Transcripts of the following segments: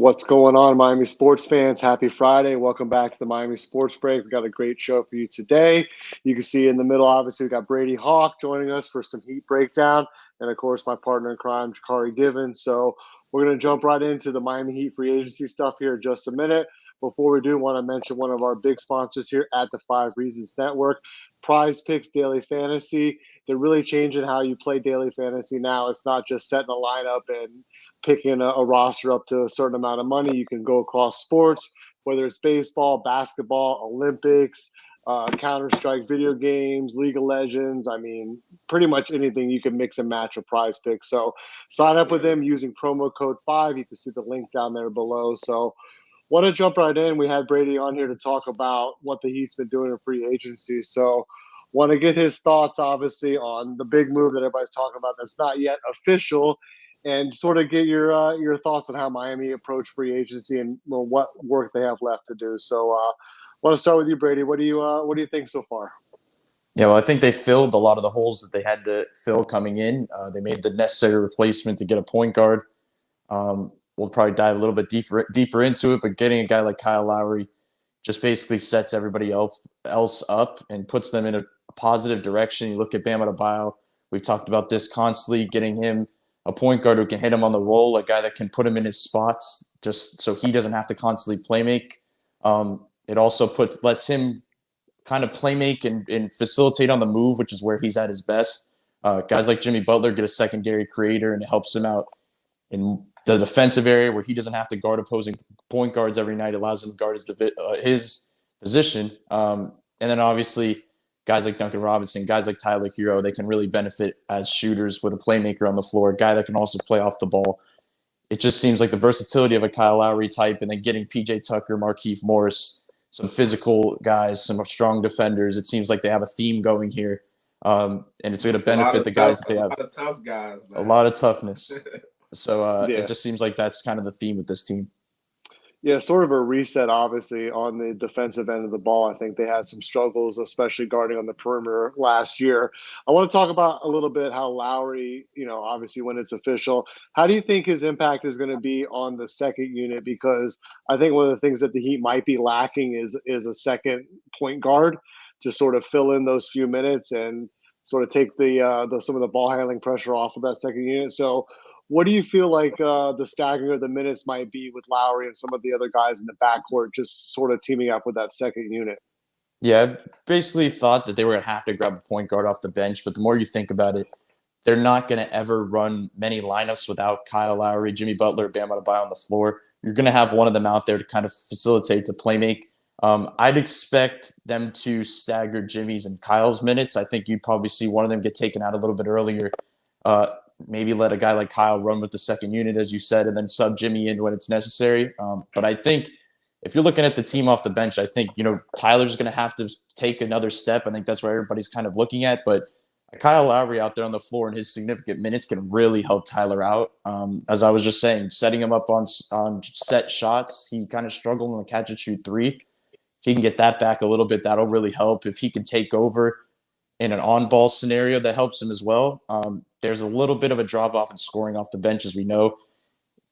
What's going on, Miami sports fans? Happy Friday. Welcome back to the Miami Sports Break. We've got a great show for you today. You can see in the middle, obviously, we've got Brady Hawk joining us for some Heat breakdown. And, of course, my partner in crime, Jakari Givens. So we're going to jump right into the Miami Heat free agency stuff here in just a minute. Before we do, want to mention one of our big sponsors here at the 5 Reasons Network, Prize Picks Daily Fantasy. They're really changing how you play daily fantasy now. It's not just setting a lineup and picking a roster up to a certain amount of money. You can go across sports, whether it's baseball, basketball, Olympics, Counter-Strike video games, League of Legends. I mean, pretty much anything you can mix and match with Prize Picks. So sign up with them using promo code 5. You can see the link down there below. So want to jump right in. We had Brady on here to talk about what the Heat's been doing in free agency. So want to get his thoughts, obviously, on the big move that everybody's talking about that's not yet official, and sort of get your thoughts on how Miami approached free agency and what work they have left to do. So want to start with you, Brady. What do you think so far? Yeah, well, I think they filled a lot of the holes that they had to fill coming in. They made the necessary replacement to get a point guard. We'll probably dive a little bit deeper into it, but getting a guy like Kyle Lowry just basically sets everybody else up and puts them in a positive direction. You look at Bam Adebayo. We've talked about this constantly, getting him a point guard who can hit him on the roll, a guy that can put him in his spots just so he doesn't have to constantly play make. It also lets him kind of play make and facilitate on the move, which is where he's at his best. Guys like Jimmy Butler get a secondary creator, and it helps him out in the defensive area where he doesn't have to guard opposing point guards every night. It allows him to guard his position. And then obviously guys like Duncan Robinson, guys like Tyler Herro, they can really benefit as shooters with a playmaker on the floor, a guy that can also play off the ball. It just seems like the versatility of a Kyle Lowry type, and then getting PJ Tucker, Markieff Morris, some physical guys, some strong defenders. It seems like they have a theme going here. And it's going to benefit the guys that they have. A lot of tough guys, man. A lot of toughness. So Yeah. It just seems like that's kind of the theme with this team. Yeah, sort of a reset, obviously, on the defensive end of the ball. I think they had some struggles, especially guarding on the perimeter last year. I want to talk about a little bit how Lowry, obviously when it's official, how do you think his impact is going to be on the second unit? Because I think one of the things that the Heat might be lacking is a second point guard to sort of fill in those few minutes and sort of take some of the ball handling pressure off of that second unit. So what do you feel like the staggering of the minutes might be with Lowry and some of the other guys in the backcourt just sort of teaming up with that second unit? Yeah, I basically thought that they were going to have to grab a point guard off the bench, but the more you think about it, they're not going to ever run many lineups without Kyle Lowry, Jimmy Butler, Bam Adebayo on the floor. You're going to have one of them out there to kind of facilitate to play make. I'd expect them to stagger Jimmy's and Kyle's minutes. I think you'd probably see one of them get taken out a little bit earlier. Maybe let a guy like Kyle run with the second unit, as you said, and then sub Jimmy in when it's necessary. But I think if you're looking at the team off the bench, I think, Tyler's going to have to take another step. I think that's where everybody's kind of looking at. But Kyle Lowry out there on the floor and his significant minutes can really help Tyler out. As I was just saying, setting him up on set shots, he kind of struggled on the catch and shoot three. If he can get that back a little bit, that'll really help. If he can take over in an on-ball scenario, that helps him as well. There's a little bit of a drop-off in scoring off the bench, as we know.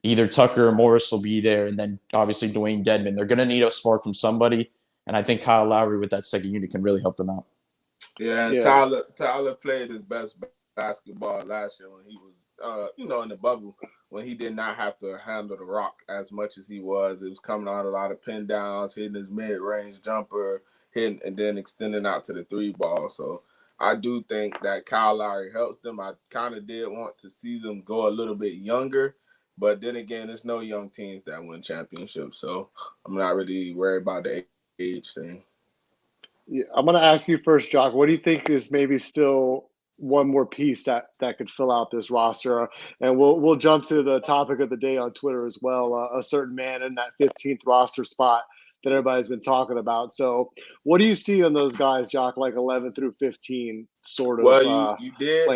Either Tucker or Morris will be there, and then obviously Dwayne Dedmon. They're going to need a spark from somebody, and I think Kyle Lowry with that second unit can really help them out. Yeah, and Tyler played his best basketball last year when he was, in the bubble, when he did not have to handle the rock as much as he was. It was coming out a lot of pin downs, hitting his mid-range jumper, hitting and then extending out to the three ball. So I do think that Kyle Lowry helps them. I kind of did want to see them go a little bit younger, but then again, there's no young teams that win championships, so I'm not really worried about the age thing. Yeah, I'm going to ask you first, Jock. What do you think is maybe still one more piece that could fill out this roster? And we'll jump to the topic of the day on Twitter as well. A certain man in that 15th roster spot that everybody's been talking about. So what do you see on those guys, Jock, like 11 through 15 sort of playing out? You did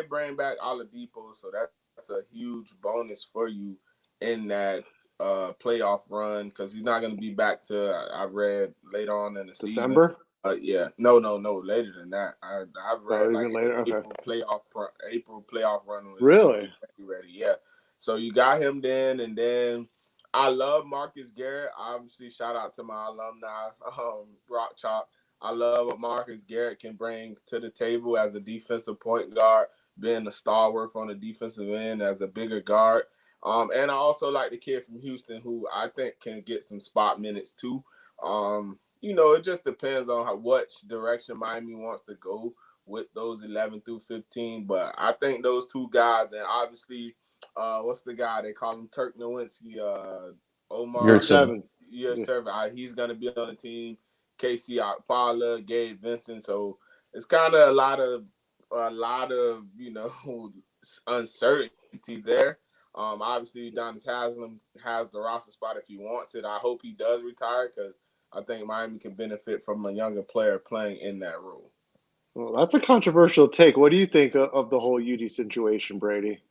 bring back Oladipo, so that's a huge bonus for you in that playoff run, because he's not going to be back to, I read, later on in the December? Season. No, later than that. I've read later. Okay. April playoff run was really ready. Yeah. So you got him then, and then I love Marcus Garrett. Obviously, shout out to my alumni, Rock Chalk. I love what Marcus Garrett can bring to the table as a defensive point guard, being a stalwart on the defensive end as a bigger guard. And I also like the kid from Houston who I think can get some spot minutes too. It just depends on which direction Miami wants to go with those 11 through 15. But I think those two guys, and obviously, what's the guy they call him, Turk Nowinski, Omar Seven. Year Seven. He's gonna be on the team. Casey Okpala, Gabe Vincent. So it's kind of a lot of uncertainty there. Obviously, Udonis Haslem has the roster spot if he wants it. I hope he does retire because I think Miami can benefit from a younger player playing in that role. Well, that's a controversial take. What do you think of the whole UD situation, Brady?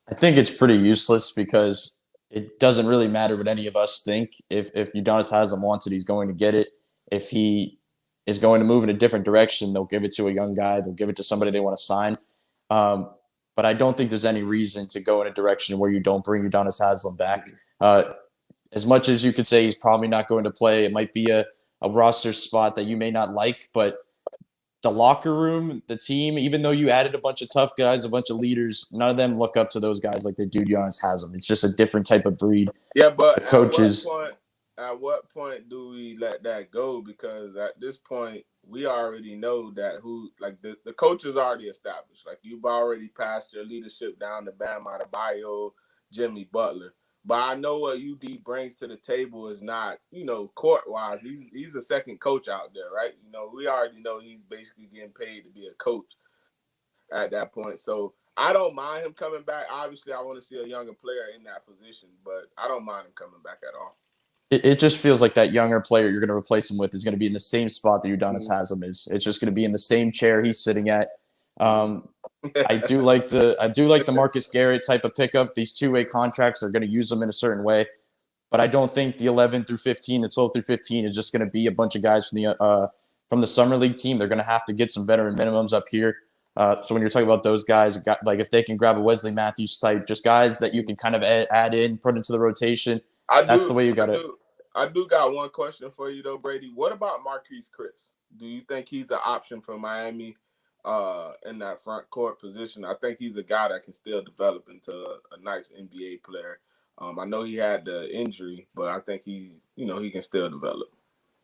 I think it's pretty useless because it doesn't really matter what any of us think. If Udonis Haslem wants it, he's going to get it. If he is going to move in a different direction, they'll give it to a young guy. They'll give it to somebody they want to sign. But I don't think there's any reason to go in a direction where you don't bring Udonis Haslem back. As much as you could say he's probably not going to play, it might be a roster spot that you may not like, but the locker room, the team, even though you added a bunch of tough guys, a bunch of leaders, none of them look up to those guys like they do Udonis Haslem. It's just a different type of breed. Yeah, but the coaches. At what point do we let that go? Because at this point, we already know that the coach is already established. Like, you've already passed your leadership down to Bam Adebayo, Jimmy Butler. But I know what UD brings to the table is not, court-wise. He's a second coach out there, right? We already know he's basically getting paid to be a coach at that point. So I don't mind him coming back. Obviously, I want to see a younger player in that position, but I don't mind him coming back at all. It just feels like that younger player you're going to replace him with is going to be in the same spot that Udonis Haslem is. It's just going to be in the same chair he's sitting at. I do like the Marcus Garrett type of pickup. These two-way contracts are going to use them in a certain way, but I don't think the 11 through 15, the 12 through 15 is just going to be a bunch of guys from the summer league team. They're going to have to get some veteran minimums up here. So when you're talking about those guys, like if they can grab a Wesley Matthews type, just guys that you can kind of add in, put into the rotation. That's the way you got it. I do got one question for you though, Brady. What about Marqus Chris? Do you think he's an option for Miami in that front court position? I think he's a guy that can still develop into a nice NBA player. I know he had the injury, but I think he can still develop.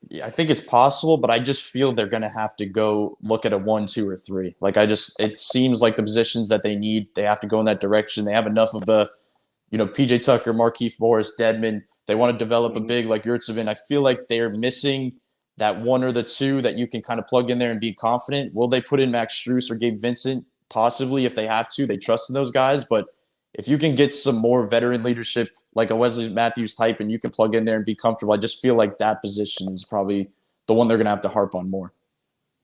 Yeah, I think it's possible, but I just feel they're going to have to go look at a 1, 2, or 3. It seems like the positions that they need, they have to go in that direction. They have enough of the, PJ Tucker, Markieff Morris, Dedmon. They want to develop a big like Yurtseven. I feel like they're missing that 1 or the 2 that you can kind of plug in there and be confident. Will they put in Max Strus or Gabe Vincent? Possibly, if they have to. They trust in those guys. But if you can get some more veteran leadership, like a Wesley Matthews type, and you can plug in there and be comfortable, I just feel like that position is probably the one they're going to have to harp on more.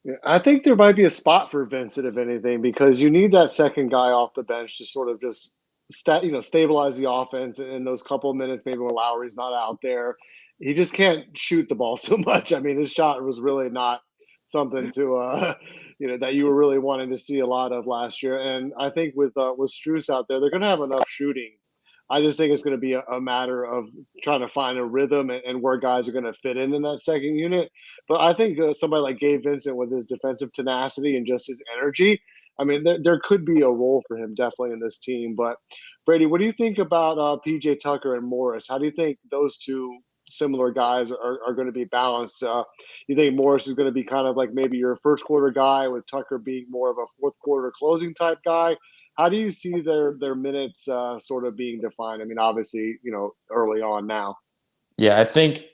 Yeah, I think there might be a spot for Vincent, if anything, because you need that second guy off the bench to sort of just stabilize the offense in those couple of minutes, maybe when Lowry's not out there. He just can't shoot the ball so much. I mean, his shot was really not something to, that you were really wanting to see a lot of last year. And I think with Strus out there, they're going to have enough shooting. I just think it's going to be a matter of trying to find a rhythm and where guys are going to fit in that second unit. But I think somebody like Gabe Vincent with his defensive tenacity and just his energy, I mean, there could be a role for him definitely in this team. But Brady, what do you think about PJ Tucker and Morris? How do you think those two similar guys are going to be balanced? You think Morris is going to be kind of like maybe your first quarter guy with Tucker being more of a fourth quarter closing type guy? How do you see their minutes sort of being defined? I mean, obviously, early on now. Yeah, I think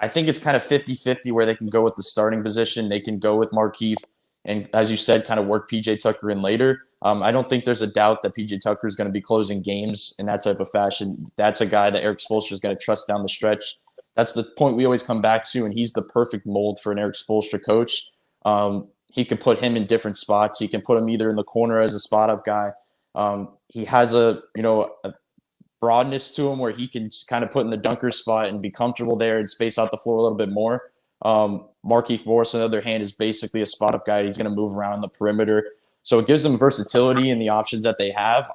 it's kind of 50-50 where they can go with the starting position. They can go with Markieff and, as you said, kind of work PJ Tucker in later. I don't think there's a doubt that PJ Tucker is going to be closing games in that type of fashion. That's a guy that Erik Spoelstra is going to trust down the stretch. That's the point we always come back to, and he's the perfect mold for an Erik Spoelstra coach. He can put him in different spots. He can put him either in the corner as a spot-up guy. He has a broadness to him where he can kind of put in the dunker spot and be comfortable there and space out the floor a little bit more. Markieff Morris, on the other hand, is basically a spot-up guy. He's going to move around the perimeter. So it gives them versatility in the options that they have.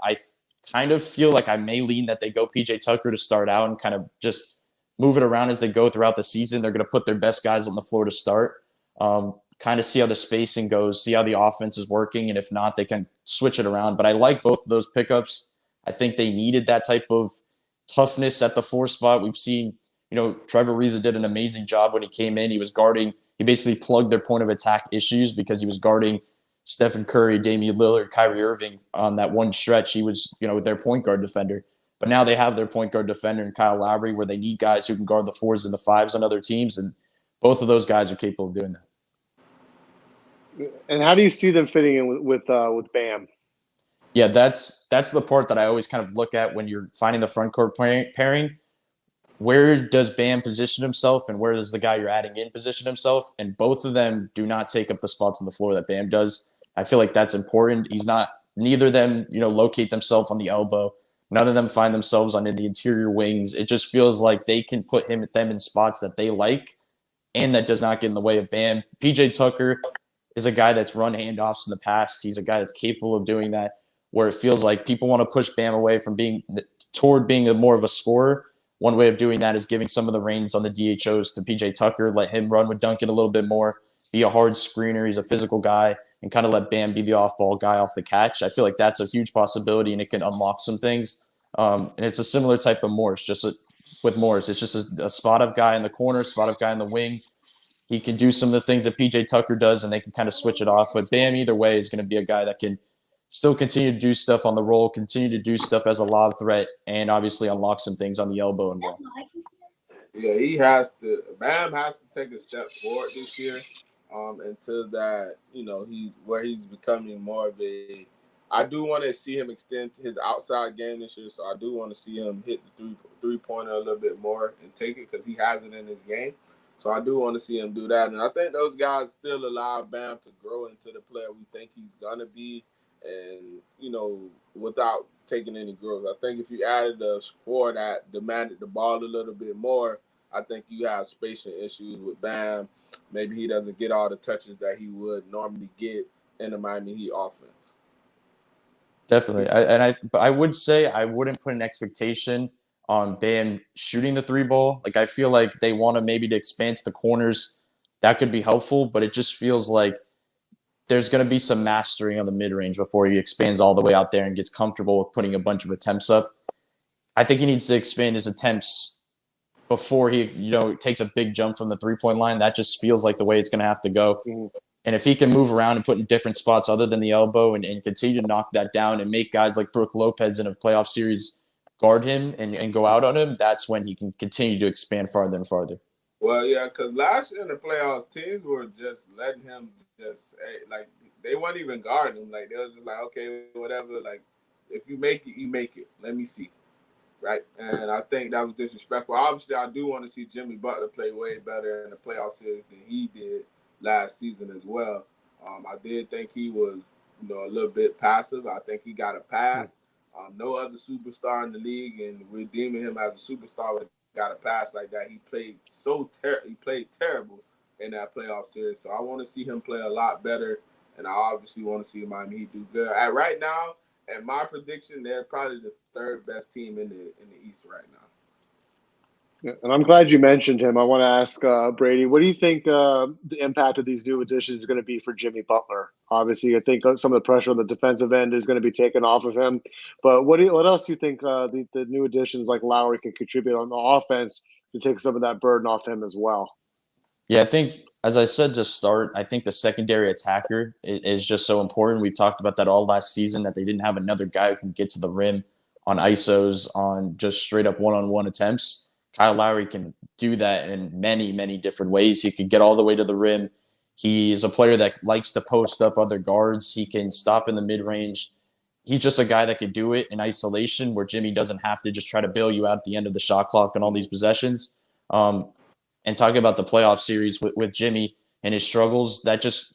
kind of feel like I may lean that they go PJ Tucker to start out and kind of just move it around as they go throughout the season. They're going to put their best guys on the floor to start, kind of see how the spacing goes, see how the offense is working, and if not, they can switch it around. But I like both of those pickups. I think they needed that type of toughness at the 4 spot. We've seen, Trevor Ariza did an amazing job when he came in. He basically plugged their point of attack issues because he was guarding Stephen Curry, Damian Lillard, Kyrie Irving on that one stretch. He was, their point guard defender. But now they have their point guard defender in Kyle Lowry, where they need guys who can guard the 4s and the 5s on other teams, and both of those guys are capable of doing that. And how do you see them fitting in with Bam? Yeah, that's the part that I always kind of look at when you're finding the front court pairing. Where does Bam position himself, and where does the guy you're adding in position himself? And both of them do not take up the spots on the floor that Bam does. I feel like that's important. Neither of them, locate themselves on the elbow. None of them find themselves on the interior wings. It just feels like they can put them in spots that they like, and that does not get in the way of Bam. PJ Tucker is a guy that's run handoffs in the past. He's a guy that's capable of doing that, where it feels like people want to push Bam away from being more of a scorer. One way of doing that is giving some of the reins on the DHOs to PJ Tucker, let him run with Duncan a little bit more, be a hard screener. He's a physical guy, and kind of let Bam be the off-ball guy off the catch. I feel like that's a huge possibility, and it can unlock some things. And it's a similar type of Morris. With Morris, it's just a spot-up guy in the corner, spot-up guy in the wing. He can do some of the things that PJ Tucker does, and they can kind of switch it off. But Bam, either way, is going to be a guy that can still continue to do stuff on the roll, continue to do stuff as a lob threat, and obviously unlock some things on the elbow and wall. Yeah, Bam has to take a step forward this year. Until that, he's becoming more of a. I do want to see him extend his outside game this year, so I do want to see him hit the three-pointer a little bit more and take it, because he has it in his game. So I do want to see him do that, and I think those guys still allow Bam to grow into the player we think he's gonna be, and without taking any growth. I think if you added a 4 that demanded the ball a little bit more, I think you have spacing issues with Bam. Maybe he doesn't get all the touches that he would normally get in the Miami Heat offense. Definitely. I would say I wouldn't put an expectation on Bam shooting the 3 ball. Like, I feel like they want to maybe to expand to the corners. That could be helpful, but it just feels like there's going to be some mastering on the mid-range before he expands all the way out there and gets comfortable with putting a bunch of attempts up. I think he needs to expand his attempts before he, takes a big jump from the 3-point line. That just feels like the way it's going to have to go. Mm-hmm. And if he can move around and put in different spots other than the elbow and continue to knock that down and make guys like Brook Lopez in a playoff series guard him and go out on him, that's when he can continue to expand farther and farther. Well, yeah, because last year in the playoffs, teams were just letting him they weren't even guarding him. Like, they were just like, okay, whatever. Like, if you make it, you make it. Let me see. Right? And I think that was disrespectful. Obviously, I do want to see Jimmy Butler play way better in the playoff series than he did last season as well. I did think he was, a little bit passive. I think he got a pass. No other superstar in the league, and we're deeming him as a superstar with got a pass like that. He played he played terrible in that playoff series. So I want to see him play a lot better, and I obviously want to see Miami Heat do good. Right now, and my prediction, they're probably the 3rd best team in the East right now. And I'm glad you mentioned him. I want to ask Brady, what do you think the impact of these new additions is going to be for Jimmy Butler? Obviously, I think some of the pressure on the defensive end is going to be taken off of him. But what else do you think the new additions like Lowry can contribute on the offense to take some of that burden off him as well? Yeah, I think, as I said to start, I think the secondary attacker is just so important. We've talked about that all last season, that they didn't have another guy who can get to the rim on ISOs, on just straight up one-on-one attempts. Kyle Lowry can do that in many, many different ways. He can get all the way to the rim. He is a player that likes to post up other guards. He can stop in the mid-range. He's just a guy that could do it in isolation, where Jimmy doesn't have to just try to bail you out at the end of the shot clock on all these possessions. And talking about the playoff series with Jimmy and his struggles,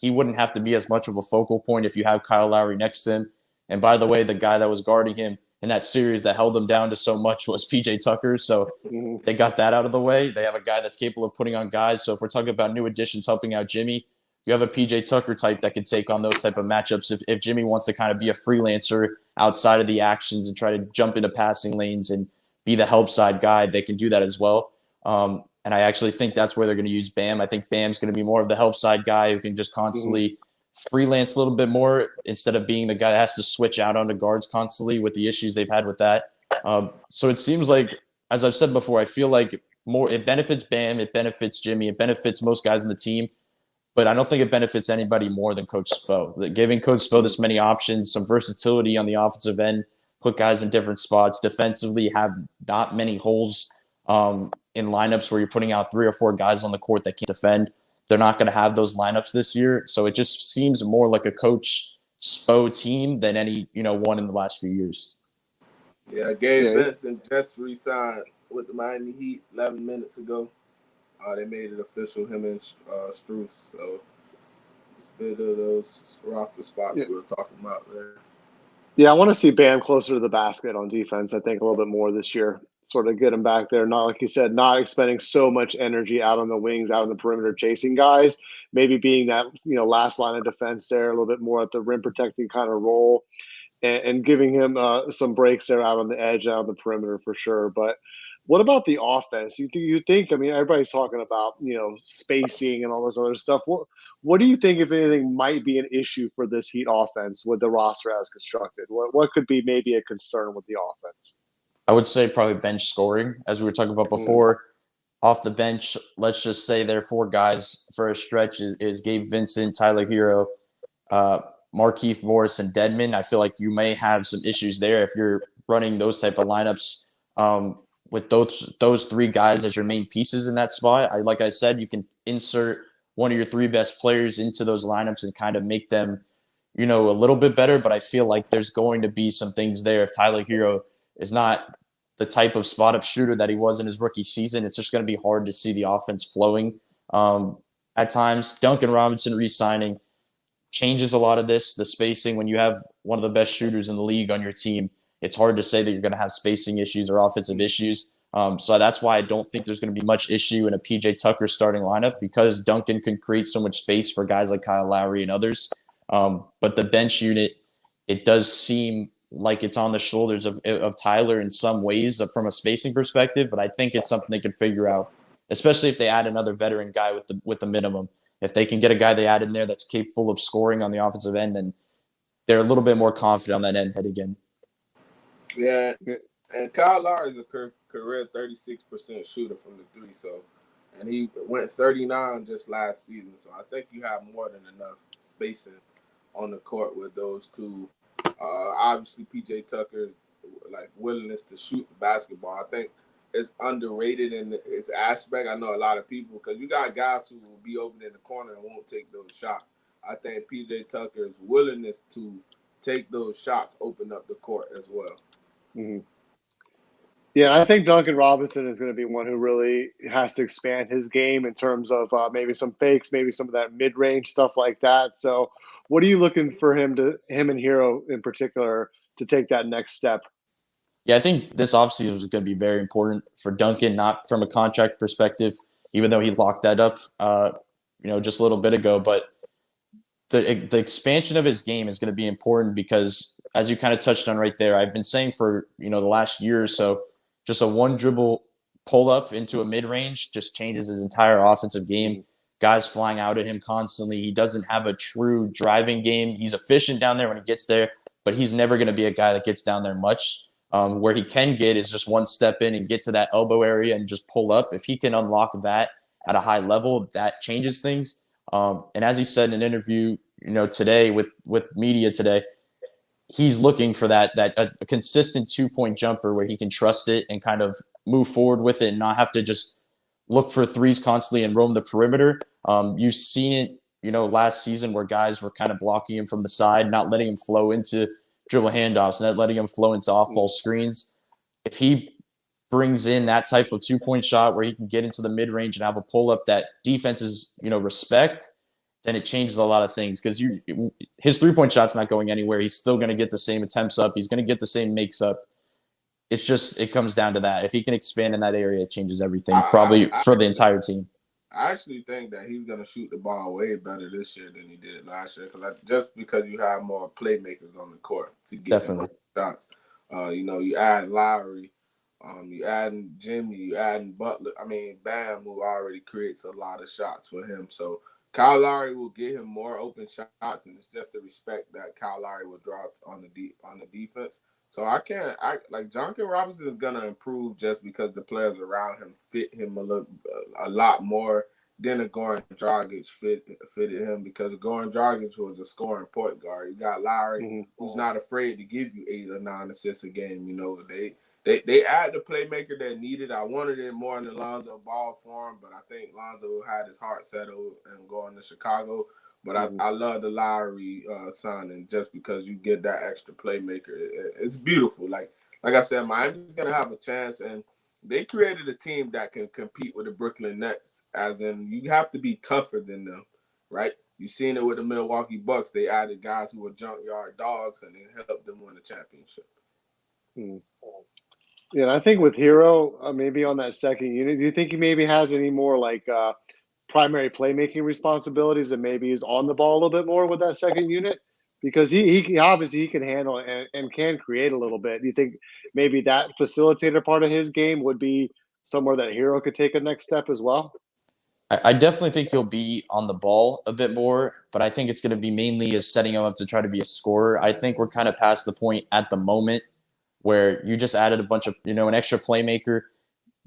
he wouldn't have to be as much of a focal point if you have Kyle Lowry next to him. And by the way, the guy that was guarding him in that series that held him down to so much was PJ Tucker. So they got that out of the way. They have a guy that's capable of putting on guys. So if we're talking about new additions helping out Jimmy, you have a PJ Tucker type that can take on those type of matchups. If Jimmy wants to kind of be a freelancer outside of the actions and try to jump into passing lanes and be the help side guy, they can do that as well. And I actually think that's where they're going to use Bam. I think Bam's going to be more of the help side guy who can just constantly freelance a little bit more instead of being the guy that has to switch out onto guards constantly with the issues they've had with that. So it seems like, as I've said before, I feel like it benefits Bam, it benefits Jimmy, it benefits most guys in the team, but I don't think it benefits anybody more than Coach Spo. Giving Coach Spo this many options, some versatility on the offensive end, put guys in different spots, defensively have not many holes in lineups where you're putting out 3 or 4 guys on the court that can't defend. They're not going to have those lineups this year. So it just seems more like a Coach Spo team than any, one in the last few years. Yeah, Gabe Vincent just re-signed with the Miami Heat 11 minutes ago. They made it official, him and Struce. So it's a bit of those roster spots we were talking about there. Yeah, I want to see Bam closer to the basket on defense, I think, a little bit more this year. Sort of get him back there. Not, like you said, not expending so much energy out on the wings, out on the perimeter, chasing guys. Maybe being that, last line of defense there, a little bit more at the rim protecting kind of role, and giving him some breaks there out on the edge, out on the perimeter for sure. But what about the offense? You think, everybody's talking about, spacing and all this other stuff. What do you think, if anything, might be an issue for this Heat offense with the roster as constructed? What could be maybe a concern with the offense? I would say probably bench scoring, as we were talking about before. Off the bench, let's just say there are 4 guys for a stretch is Gabe Vincent, Tyler Herro, Markieff Morris, and Dedmon. I feel like you may have some issues there if you're running those type of lineups with those 3 guys as your main pieces in that spot. Like I said, you can insert one of your 3 best players into those lineups and kind of make them, a little bit better. But I feel like there's going to be some things there. If Tyler Herro is not the type of spot-up shooter that he was in his rookie season, it's just going to be hard to see the offense flowing at times. Duncan Robinson re-signing changes a lot of this, the spacing. When you have one of the best shooters in the league on your team, it's hard to say that you're going to have spacing issues or offensive issues. So that's why I don't think there's going to be much issue in a PJ Tucker starting lineup, because Duncan can create so much space for guys like Kyle Lowry and others. But the bench unit, it does seem like it's on the shoulders of Tyler in some ways from a spacing perspective, but I think it's something they can figure out, especially if they add another veteran guy with the minimum. If they can get a guy they add in there that's capable of scoring on the offensive end, then they're a little bit more confident on that end head again. Yeah, and Kyle Lowry is a career 36% shooter from the 3, and he went 39 just last season. So I think you have more than enough spacing on the court with those 2. Obviously, PJ Tucker, willingness to shoot the basketball, I think is underrated in his aspect. I know a lot of people, because you got guys who will be open in the corner and won't take those shots. I think PJ Tucker's willingness to take those shots open up the court as well. Mm-hmm. Yeah, I think Duncan Robinson is going to be one who really has to expand his game in terms of maybe some fakes, maybe some of that mid-range stuff like that. So what are you looking for him and Herro in particular to take that next step? Yeah, I think this offseason is going to be very important for Duncan, not from a contract perspective, even though he locked that up, just a little bit ago. But the expansion of his game is going to be important because, as you kind of touched on right there, I've been saying for, the last year or so, just a one dribble pull up into a mid range just changes his entire offensive game. Guys flying out at him constantly. He doesn't have a true driving game. He's efficient down there when he gets there, but he's never going to be a guy that gets down there much. Where he can get is just one step in and get to that elbow area and just pull up. If he can unlock that at a high level, that changes things. And as he said in an interview, today with media today, he's looking for a consistent 2-point jumper where he can trust it and kind of move forward with it and not have to just look for threes constantly and roam the perimeter. You've seen it, last season where guys were kind of blocking him from the side, not letting him flow into dribble handoffs, not letting him flow into off-ball screens. If he brings in that type of 2-point shot where he can get into the mid-range and have a pull-up that defenses, respect, then it changes a lot of things, because his 3-point shot's not going anywhere. He's still going to get the same attempts up. He's going to get the same makes up. It comes down to that. If he can expand in that area, it changes everything, probably for the entire team. I actually think that he's going to shoot the ball way better this year than he did last year, just because you have more playmakers on the court to get them Definitely. shots. You add Lowry, you add Jimmy, you add Butler. I mean, Bam, who already creates a lot of shots for him. So Kyle Lowry will get him more open shots, and it's just the respect that Kyle Lowry will draw on the defense. So I like Jonathan Robinson is gonna improve just because the players around him fit him a lot more than a Goran Dragic fitted him, because Goran Dragic was a scoring point guard. You got Lowry, who's not afraid to give you 8 or 9 assists a game. They add the playmaker that needed. I wanted it more in the Lonzo Ball form, but I think Lonzo had his heart settled and going to Chicago. But I love the Lowry signing just because you get that extra playmaker. It's beautiful. Like I said, Miami's gonna have a chance, and they created a team that can compete with the Brooklyn Nets. As in, you have to be tougher than them, right? You've seen it with the Milwaukee Bucks. They added guys who were junkyard dogs, and it helped them win the championship. Yeah, and I think with Herro, maybe on that second unit, do you think he maybe has any more like primary playmaking responsibilities and maybe is on the ball a little bit more with that second unit? Because he obviously he can handle and can create a little bit. Do you think maybe that facilitator part of his game would be somewhere that Herro could take a next step as well? I definitely think he'll be on the ball a bit more, but I think it's going to be mainly as setting him up to try to be a scorer. I think we're kind of past the point at the moment where you just added a bunch of, an extra playmaker.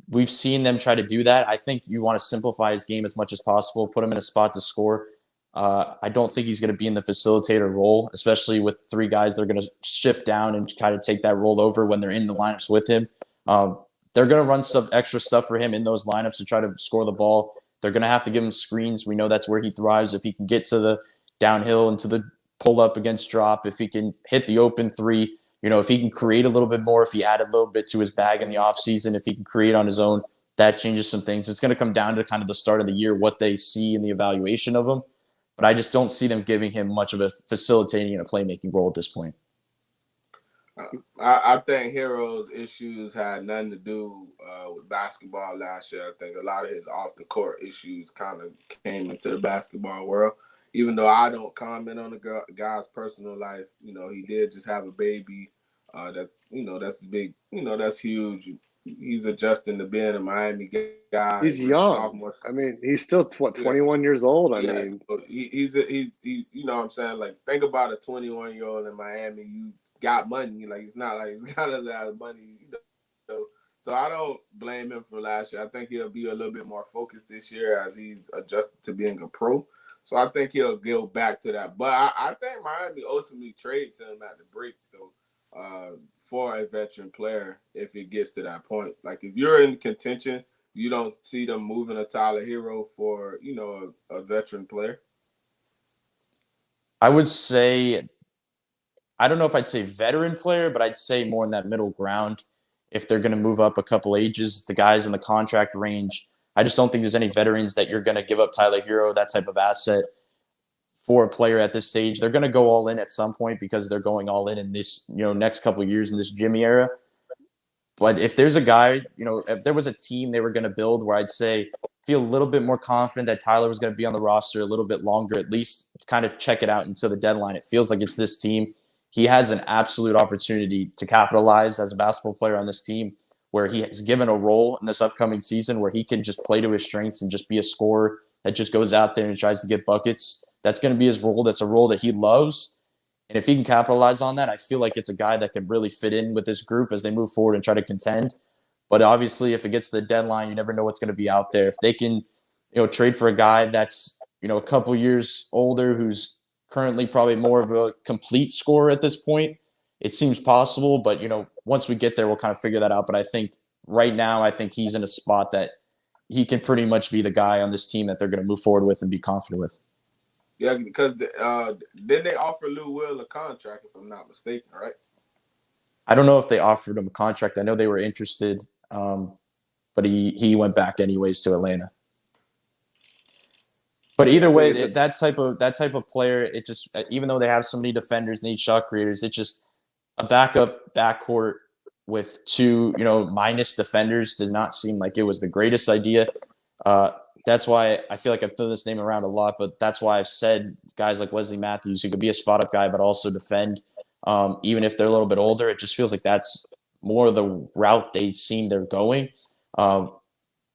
We've seen them try to do that. I think you want to simplify his game as much as possible, put him in a spot to score. I don't think he's going to be in the facilitator role, especially with 3 guys that are going to shift down and kind of take that role over when they're in the lineups with him. They're going to run some extra stuff for him in those lineups to try to score the ball. They're going to have to give him screens. We know that's where he thrives. If he can get to the downhill and to the pull up against drop, if he can hit the open 3, if he can create a little bit more, if he added a little bit to his bag in the offseason, if he can create on his own, that changes some things. It's going to come down to kind of the start of the year, what they see in the evaluation of him. But I just don't see them giving him much of a facilitating and a playmaking role at this point. I think Herro's issues had nothing to do with basketball last year. I think a lot of his off-the-court issues kind of came into the basketball world. Even though I don't comment on the guy's personal life, he did just have a baby. That's big. That's huge. He's adjusting to being a Miami guy. He's young. I mean, he's still 21 years old. I mean, so he's you know what I'm saying? Like, think about a 21-year-old in Miami. You got money. Like, it's not like he's got a lot of money. So I don't blame him for last year. I think he'll be a little bit more focused this year as he's adjusted to being a pro. So I think he'll go back to that. But I think Miami ultimately trades him at the break, though, for a veteran player if it gets to that point. Like, if you're in contention, you don't see them moving a Tyler Herro for, a veteran player? I would say, I don't know if I'd say veteran player, but I'd say more in that middle ground. If they're going to move up a couple ages, the guys in the contract range, I just don't think there's any veterans that you're going to give up Tyler Herro, that type of asset, for a player at this stage. They're going to go all in at some point because they're going all in this, next couple of years in this Jimmy era. But if there's a guy, if there was a team they were going to build where I'd say feel a little bit more confident that Tyler was going to be on the roster a little bit longer, at least kind of check it out until the deadline. It feels like it's this team. He has an absolute opportunity to capitalize as a basketball player on this team, where he has given a role in this upcoming season where he can just play to his strengths and just be a scorer that just goes out there and tries to get buckets. That's going to be his role. That's a role that he loves. And if he can capitalize on that, I feel like it's a guy that could really fit in with this group as they move forward and try to contend. But obviously, if it gets to the deadline, you never know what's going to be out there. If they can, trade for a guy that's, a couple years older, who's currently probably more of a complete scorer at this point, it seems possible. But, once we get there, we'll kind of figure that out. But I think right now, I think he's in a spot that he can pretty much be the guy on this team that they're going to move forward with and be confident with. Yeah, because didn't they offer Lou Will a contract, if I'm not mistaken, right? I don't know if they offered him a contract. I know they were interested, but he went back anyways to Atlanta. But either way, that type of player, it just, even though they have so many defenders, they need shot creators, it's just a backup backcourt with 2, minus defenders did not seem like it was the greatest idea. that's why I feel like I've thrown this name around a lot, but that's why I've said guys like Wesley Matthews, who could be a spot up guy, but also defend, even if they're a little bit older. It just feels like that's more of the route they seem they're going. Um,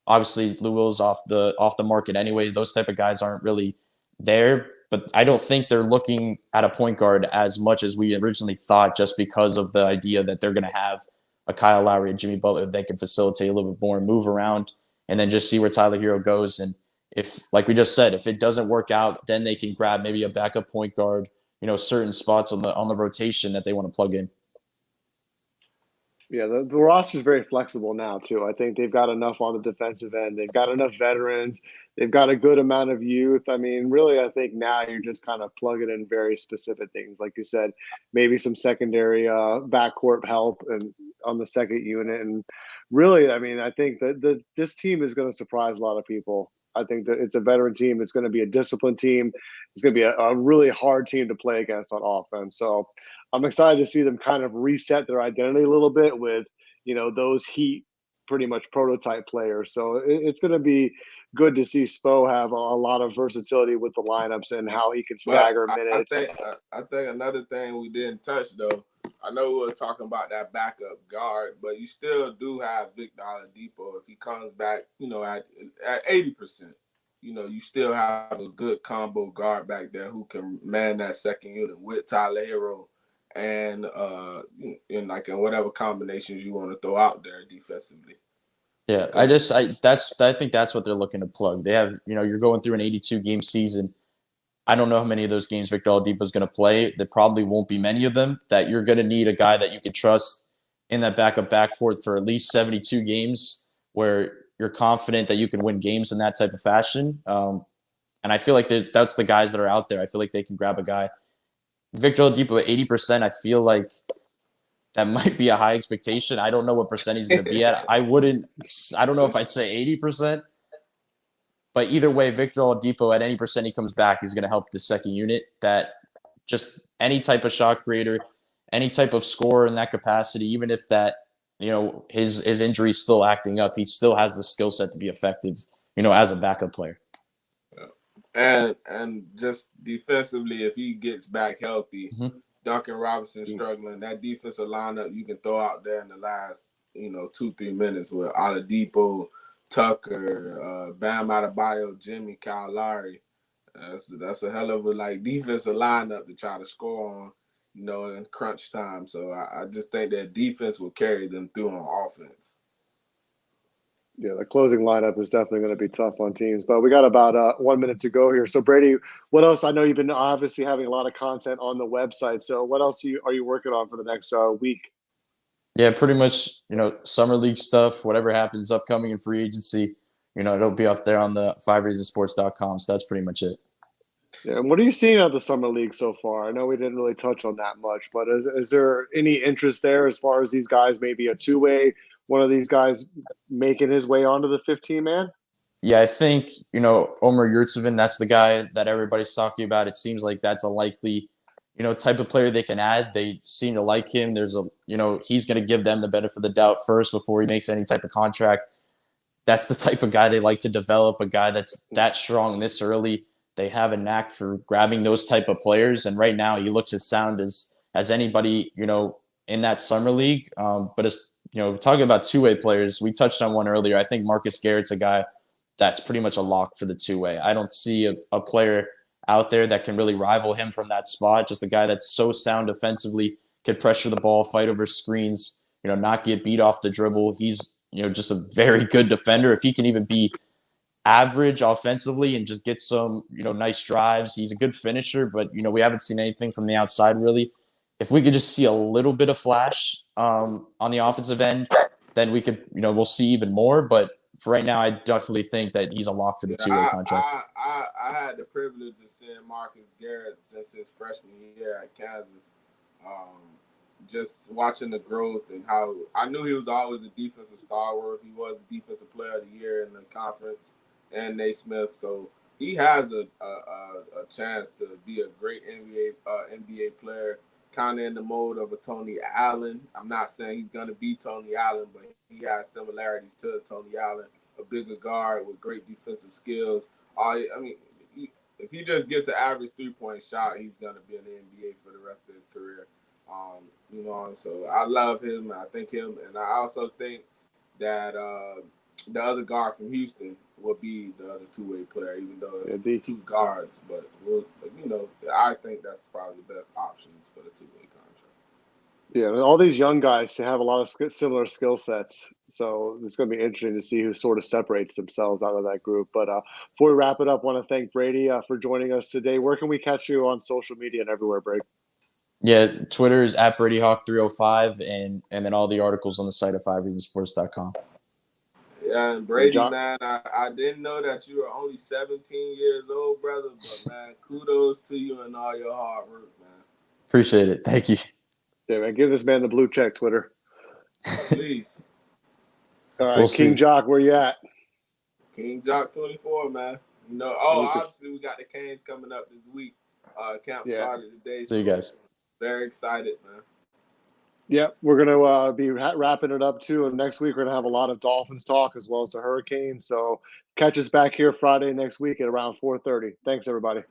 Obviously, Lou Will's off the market anyway. Those type of guys aren't really there, but I don't think they're looking at a point guard as much as we originally thought, just because of the idea that they're going to have a Kyle Lowry and Jimmy Butler that can facilitate a little bit more, move around, and then just see where Tyler Herro goes. And if, like we just said, if it doesn't work out, then they can grab maybe a backup point guard, certain spots on the rotation that they want to plug in. Yeah, the roster is very flexible now too. I think they've got enough on the defensive end. They've got enough veterans. They've got a good amount of youth. I mean, really, I think now you're just kind of plugging in very specific things, like you said, maybe some secondary backcourt help and on the second unit. And really, I mean, I think that this team is going to surprise a lot of people. I think that it's a veteran team. It's going to be a disciplined team. It's going to be a really hard team to play against on offense. So I'm excited to see them kind of reset their identity a little bit with, those Heat pretty much prototype players. So it's going to be good to see Spo have a lot of versatility with the lineups and how he can stagger minutes. I think another thing we didn't touch, though, I know we were talking about that backup guard, but you still do have Victor Oladipo if he comes back, at 80%. You still have a good combo guard back there who can man that second unit with Tyler Herro and in whatever combinations you want to throw out there defensively. Yeah, I think that's what they're looking to plug. They have, you're going through an 82 game season. I don't know how many of those games Victor Oladipo is going to play. There probably won't be many of them. That you're going to need a guy that you can trust in that backup backcourt for at least 72 games, where you're confident that you can win games in that type of fashion. And I feel like that's the guys that are out there. I feel like they can grab a guy. Victor Oladipo at 80%. I feel like that might be a high expectation. I don't know what percent he's going to be at. I don't know if I'd say 80%. But either way, Victor Oladipo at any percent he comes back is going to help the second unit. That just any type of shot creator, any type of scorer in that capacity, even if that his injury is still acting up, he still has the skill set to be effective, as a backup player. And just defensively, if he gets back healthy, mm-hmm. Duncan Robinson struggling. That defensive lineup you can throw out there in the last 2-3 minutes with Oladipo, Tucker, Bam Adebayo, Jimmy, Kyle Lowry. That's a hell of a defensive lineup to try to score on, in crunch time. So I just think that defense will carry them through on offense. Yeah, the closing lineup is definitely going to be tough on teams. But we got about 1 minute to go here. So Brady, what else? I know you've been obviously having a lot of content on the website. So what else are you working on for the next week? Yeah, pretty much, summer league stuff, whatever happens upcoming in free agency, it'll be up there on the 5reasonsports.com. So that's pretty much it. Yeah, and what are you seeing out of the summer league so far? I know we didn't really touch on that much, but is there any interest there as far as these guys, maybe a two-way, one of these guys making his way onto the 15-man? Yeah, I think, Omer Yurtseven, that's the guy that everybody's talking about. It seems like that's a likely, type of player they can add. They seem to like him. There's he's going to give them the benefit of the doubt first before he makes any type of contract. That's the type of guy they like to develop, a guy that's that strong this early. They have a knack for grabbing those type of players. And right now he looks as sound as anybody, in that summer league. But as, talking about two-way players, we touched on one earlier. I think Marcus Garrett's a guy that's pretty much a lock for the two-way. I don't see a player out there that can really rival him from that spot. Just a guy that's so sound defensively, can pressure the ball, fight over screens, not get beat off the dribble. He's, just a very good defender. If he can even be average offensively and just get some, nice drives, he's a good finisher, but, we haven't seen anything from the outside really. If we could just see a little bit of flash on the offensive end, then we could, we'll see even more. But for right now, I definitely think that he's a lock for the two-way contract. I had the privilege of seeing Marcus Garrett since his freshman year at Kansas. Just watching the growth and how I knew he was always a defensive stalwart. He was the defensive player of the year in the conference and Naismith. So he has a chance to be a great NBA player, kind of in the mode of a Tony Allen. I'm not saying he's going to be Tony Allen, but he has similarities to Tony Allen. a bigger guard with great defensive skills. I mean, if he just gets an average 3-point shot, he's gonna be in the NBA for the rest of his career. You know, so I love him. I think him, and I also think that the other guard from Houston will be the other two-way player, even though it's two guards. But you know, I think that's probably the best options for the two-way contract. Yeah, and all these young guys have a lot of similar skill sets, so it's going to be interesting to see who sort of separates themselves out of that group. But before we wrap it up, I want to thank Brady for joining us today. Where can we catch you on social media and everywhere, Brady? Yeah, Twitter is at Brady Hawk 305, and then all the articles on the site at 5reasonsports.com. Yeah, and Brady, man, I didn't know that you were only 17 years old, brother. But man, kudos to you and all your hard work, man. Appreciate it. Thank you. Yeah, man, give this man the blue check, Twitter. Please. All right, we'll King Jock, where you at? King Jock 24, man. You know, obviously we got the Canes coming up this week. Camp started today. See you guys. Very excited, man. Yep, we're going to be wrapping it up, too. And next week, we're going to have a lot of Dolphins talk as well as the Hurricanes. So catch us back here Friday next week at around 4:30. Thanks, everybody.